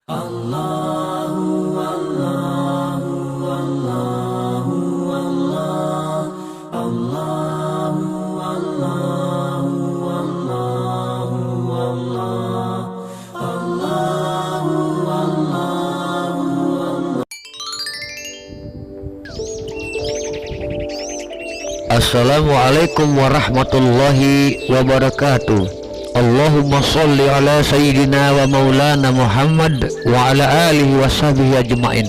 Allahu Allahu Allahu Allah Allahu Allahu Allahu Allah Allahu Allahu. Assalamualaikum warahmatullahi wabarakatuh. Allahumma sholli ala sayyidina wa maulana Muhammad wa ala alihi wa sahbihi ajma'in.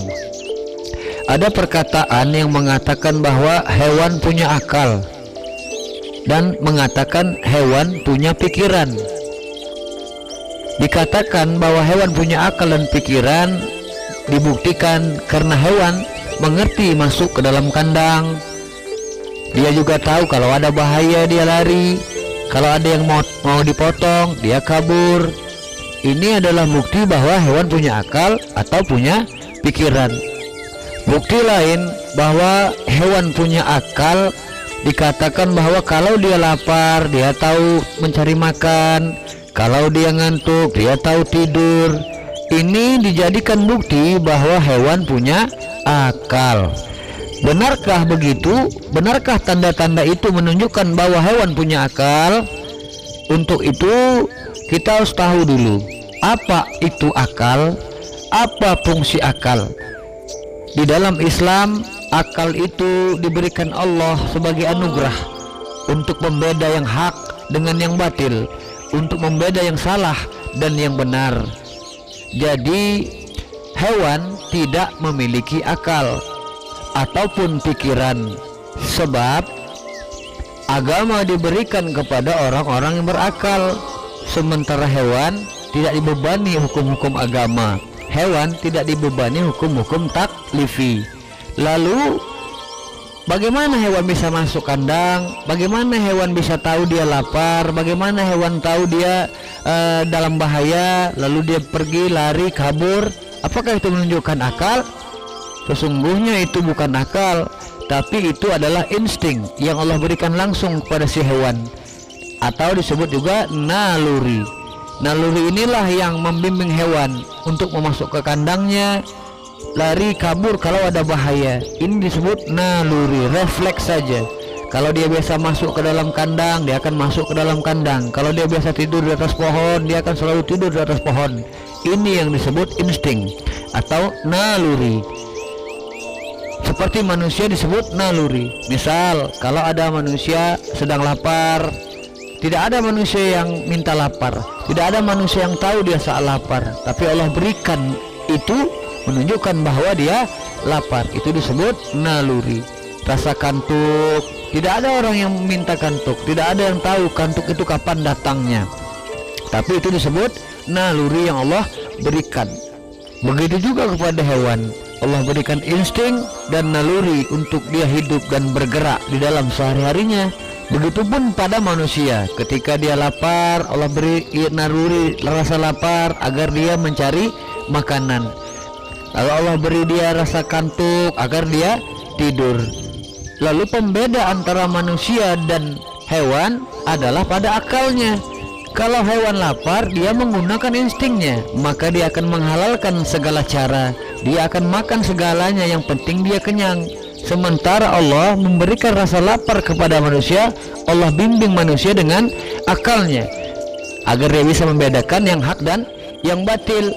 Ada perkataan yang mengatakan bahwa hewan punya akal dan mengatakan hewan punya pikiran. Dikatakan bahwa hewan punya akal dan pikiran dibuktikan karena hewan mengerti masuk ke dalam kandang. Dia juga tahu kalau ada bahaya dia lari, kalau ada yang mau dipotong dia kabur. Ini adalah bukti bahwa hewan punya akal atau punya pikiran. Bukti lain bahwa hewan punya akal dikatakan bahwa kalau dia lapar dia tahu mencari makan, kalau dia ngantuk dia tahu tidur. Ini dijadikan bukti bahwa hewan punya akal. Benarkah begitu? Benarkah tanda-tanda itu menunjukkan bahwa hewan punya akal? Untuk itu kita harus tahu dulu apa itu akal, apa fungsi akal. Di dalam Islam, akal itu diberikan Allah sebagai anugerah untuk membeda yang hak dengan yang batil, untuk membeda yang salah dan yang benar. Jadi hewan tidak memiliki akal ataupun pikiran, sebab agama diberikan kepada orang-orang yang berakal, sementara hewan tidak dibebani hukum-hukum agama. Hewan tidak dibebani hukum-hukum taklifi. Lalu bagaimana hewan bisa masuk kandang? Bagaimana hewan bisa tahu dia lapar? Bagaimana hewan tahu dia dalam bahaya lalu dia pergi lari kabur? Apakah itu menunjukkan akal? Sesungguhnya itu bukan akal, tapi itu adalah insting yang Allah berikan langsung kepada si hewan, atau disebut juga naluri. Naluri inilah yang membimbing hewan untuk memasuk ke kandangnya, lari kabur kalau ada bahaya. Ini disebut naluri, refleks saja. Kalau dia biasa masuk ke dalam kandang, dia akan masuk ke dalam kandang. Kalau dia biasa tidur di atas pohon, dia akan selalu tidur di atas pohon. Ini yang disebut insting atau naluri. Seperti manusia disebut naluri. Misal kalau ada manusia sedang lapar, tidak ada manusia yang minta lapar, tidak ada manusia yang tahu dia saat lapar, tapi Allah berikan itu menunjukkan bahwa dia lapar. Itu disebut naluri. Rasa kantuk, tidak ada orang yang minta kantuk, tidak ada yang tahu kantuk itu kapan datangnya, tapi itu disebut naluri yang Allah berikan. Begitu juga kepada hewan, Allah berikan insting dan naluri untuk dia hidup dan bergerak di dalam sehari-harinya. Begitupun pada manusia, ketika dia lapar, Allah beri naluri rasa lapar agar dia mencari makanan. Lalu Allah beri dia rasa kantuk agar dia tidur. Lalu pembeda antara manusia dan hewan adalah pada akalnya. Kalau hewan lapar, dia menggunakan instingnya, maka dia akan menghalalkan segala cara. Dia akan makan segalanya, yang penting dia kenyang. Sementara Allah memberikan rasa lapar kepada manusia, Allah bimbing manusia dengan akalnya agar dia bisa membedakan yang hak dan yang batil.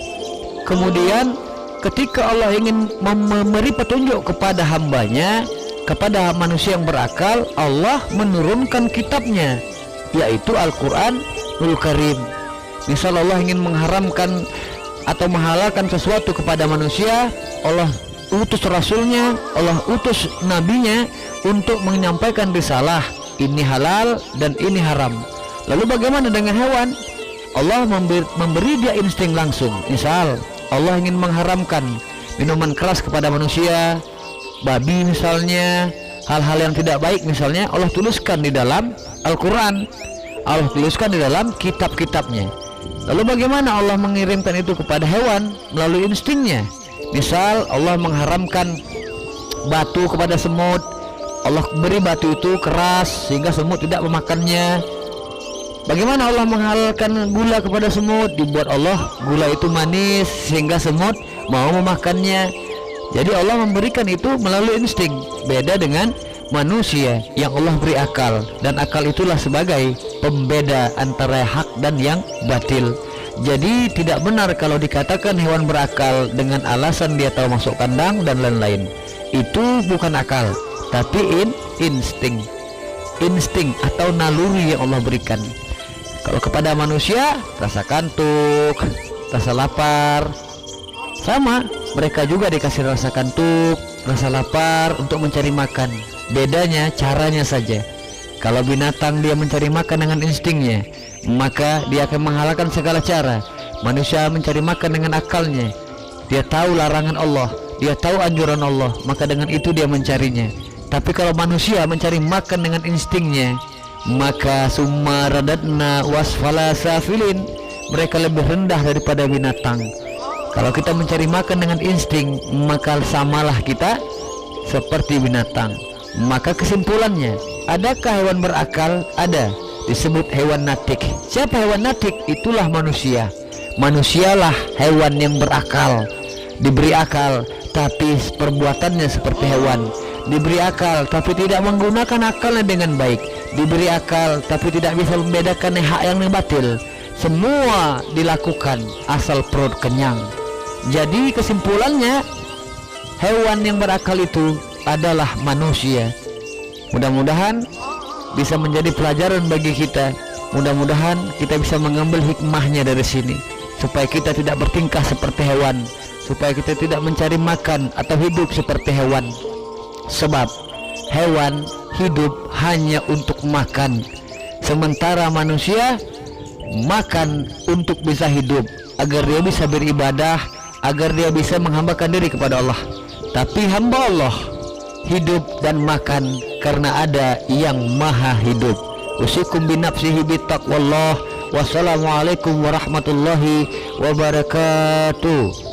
Kemudian ketika Allah ingin memberi petunjuk kepada hambanya, kepada manusia yang berakal, Allah menurunkan kitabnya, yaitu Al-Quranul Karim. Misal Allah ingin mengharamkan atau menghalalkan sesuatu kepada manusia, Allah utus rasulnya, Allah utus nabinya untuk menyampaikan risalah, ini halal dan ini haram. Lalu bagaimana dengan hewan? Allah memberi dia insting langsung. Misal Allah ingin mengharamkan minuman keras kepada manusia, babi misalnya, hal-hal yang tidak baik misalnya, Allah tuliskan di dalam Al-Quran, Allah tuliskan di dalam kitab-kitabnya. Lalu bagaimana Allah mengirimkan itu kepada hewan? Melalui instingnya. Misal Allah mengharamkan batu kepada semut, Allah beri batu itu keras sehingga semut tidak memakannya. Bagaimana Allah menghalalkan gula kepada semut? Dibuat Allah gula itu manis sehingga semut mau memakannya. Jadi Allah memberikan itu melalui insting. Beda dengan manusia yang Allah beri akal, dan akal itulah sebagai pembeda antara hak dan yang batil. Jadi tidak benar kalau dikatakan hewan berakal dengan alasan dia tahu masuk kandang dan lain-lain. Itu bukan akal, tapi insting atau naluri yang Allah berikan. Kalau kepada manusia, rasa kantuk, rasa lapar, sama, mereka juga dikasih rasa kantuk, rasa lapar untuk mencari makan. Bedanya caranya saja. Kalau binatang dia mencari makan dengan instingnya, maka dia akan menghalalkan segala cara. Manusia mencari makan dengan akalnya. Dia tahu larangan Allah, dia tahu anjuran Allah, maka dengan itu dia mencarinya. Tapi kalau manusia mencari makan dengan instingnya, maka summa radadna wasfala safilin, mereka lebih rendah daripada binatang. Kalau kita mencari makan dengan insting, maka samalah kita seperti binatang. Maka kesimpulannya, adakah hewan berakal? Ada, disebut hewan natik. Siapa hewan natik? Itulah manusia. Manusialah hewan yang berakal, diberi akal, tapi perbuatannya seperti hewan. Diberi akal tapi tidak menggunakan akalnya dengan baik. Diberi akal tapi tidak bisa membedakan hak yang batil. Semua dilakukan asal perut kenyang. Jadi kesimpulannya, hewan yang berakal itu adalah manusia. Mudah-mudahan bisa menjadi pelajaran bagi kita. Mudah-mudahan kita bisa mengambil hikmahnya dari sini, supaya kita tidak bertingkah seperti hewan, supaya kita tidak mencari makan atau hidup seperti hewan. Sebab hewan hidup hanya untuk makan, sementara manusia makan untuk bisa hidup, agar dia bisa beribadah, agar dia bisa menghambakan diri kepada Allah. Tapi hamba Allah hidup dan makan karena ada yang maha hidup. Usikum binafsihi bittaqwallah. Wassalamualaikum warahmatullahi wabarakatuh.